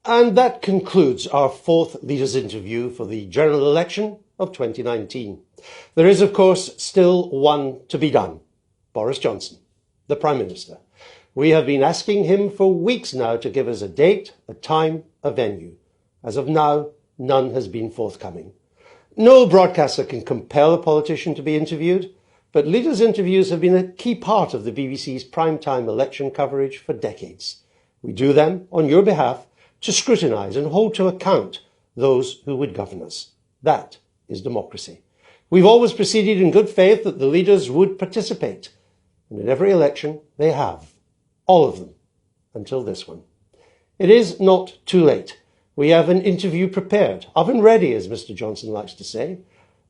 And that concludes our fourth leaders' interview for the general election of 2019. There is, of course, still one to be done. Boris Johnson, the Prime Minister. We have been asking him for weeks now to give us a date, a time, a venue. As of now, none has been forthcoming. No broadcaster can compel a politician to be interviewed, but leaders' interviews have been a key part of the BBC's primetime election coverage for decades. We do them on your behalf to scrutinise and hold to account those who would govern us. That is democracy. We've always proceeded in good faith that the leaders would participate, and in every election they have. All of them, until this one. It is not too late. We have an interview prepared, oven ready, as Mr. Johnson likes to say.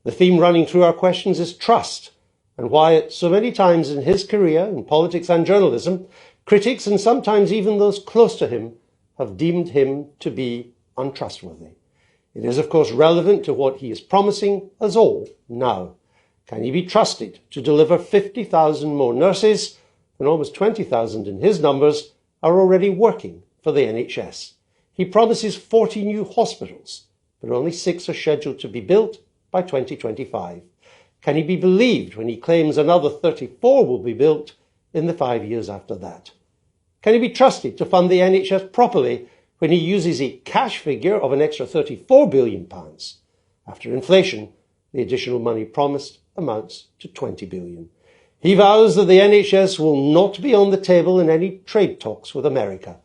The theme running through our questions is trust, and why so many times in his career in politics and journalism, critics and sometimes even those close to him have deemed him to be untrustworthy. It is, of course, relevant to what he is promising us all now. Can he be trusted to deliver 50,000 more nurses when almost 20,000 in his numbers are already working for the NHS? He promises 40 new hospitals, but only 6 are scheduled to be built by 2025. Can he be believed when he claims another 34 will be built in the 5 years after that? Can he be trusted to fund the NHS properly when he uses a cash figure of an extra £34 billion? After inflation, the additional money promised amounts to £20 billion. He vows that the NHS will not be on the table in any trade talks with America.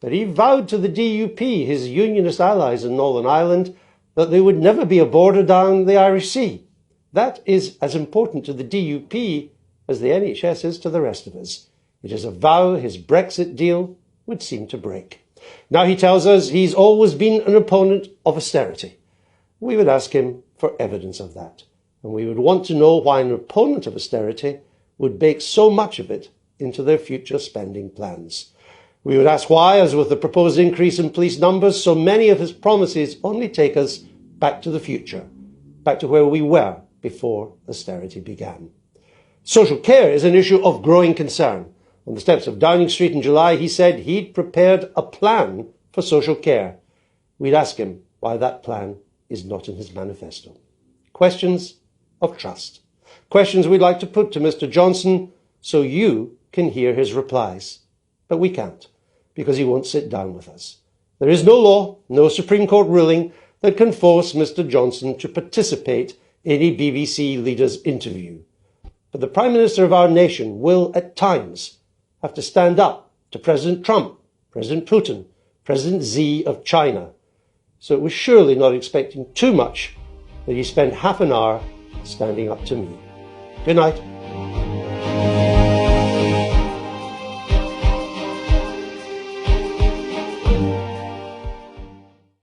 But he vowed to the DUP, his unionist allies in Northern Ireland, that there would never be a border down the Irish Sea. That is as important to the DUP as the NHS is to the rest of us. It is a vow his Brexit deal would seem to break. Now he tells us he's always been an opponent of austerity. We would ask him for evidence of that. And we would want to know why an opponent of austerity would bake so much of it into their future spending plans. We would ask why, as with the proposed increase in police numbers, so many of his promises only take us back to the future, back to where we were before austerity began. Social care is an issue of growing concern. On the steps of Downing Street in July, he said he'd prepared a plan for social care. We'd ask him why that plan is not in his manifesto. Questions of trust. Questions we'd like to put to Mr. Johnson so you can hear his replies. But we can't, because he won't sit down with us. There is no law, no Supreme Court ruling that can force Mr. Johnson to participate in a BBC leaders' interview. But the Prime Minister of our nation will, at times, have to stand up to President Trump, President Putin, President Xi of China. So it was surely not expecting too much that he spent half an hour standing up to me. Good night.